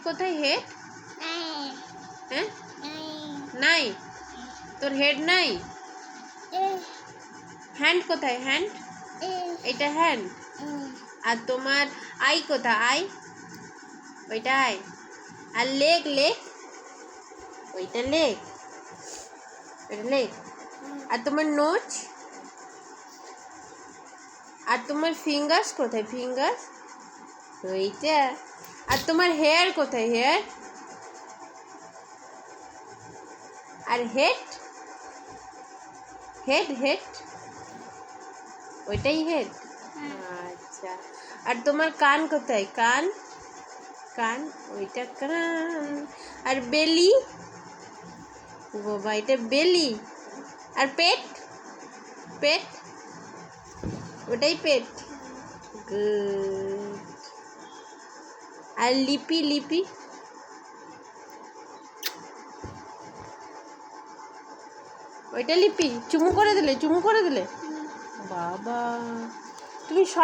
কোথায় হেড? হ্যাঁ নাই, তোর হেড নাই। হ্যান্ড কোথায়? হ্যান্ড, এটা হ্যান্ড। আর তোমার আই কোথায়? আই, ওইটা আই। আর লেগ, লেগ, ওইটা লেগ, ওইটা লেগ। আর তোমার নোজ, আর তোমার ফিঙ্গার্স কোথায়? ফিঙ্গার্স, ওইটা। আর তোমার হেয়ার কোথায়? হেয়ার। আর হেড, হেড, হেড, ওইটাই হেড। আচ্ছা। আর তোমার কান কোথায়? কান, কান, ওইটা কান। আর বেলি, বাবা এটা বেলি। আর পেট, পেট, ওটাই পেট। গুড। আর লিপি, লিপি, ওইটা লিপি। চুমু করে দিলে, চুমু করে দিলে। বাবা তুমি সব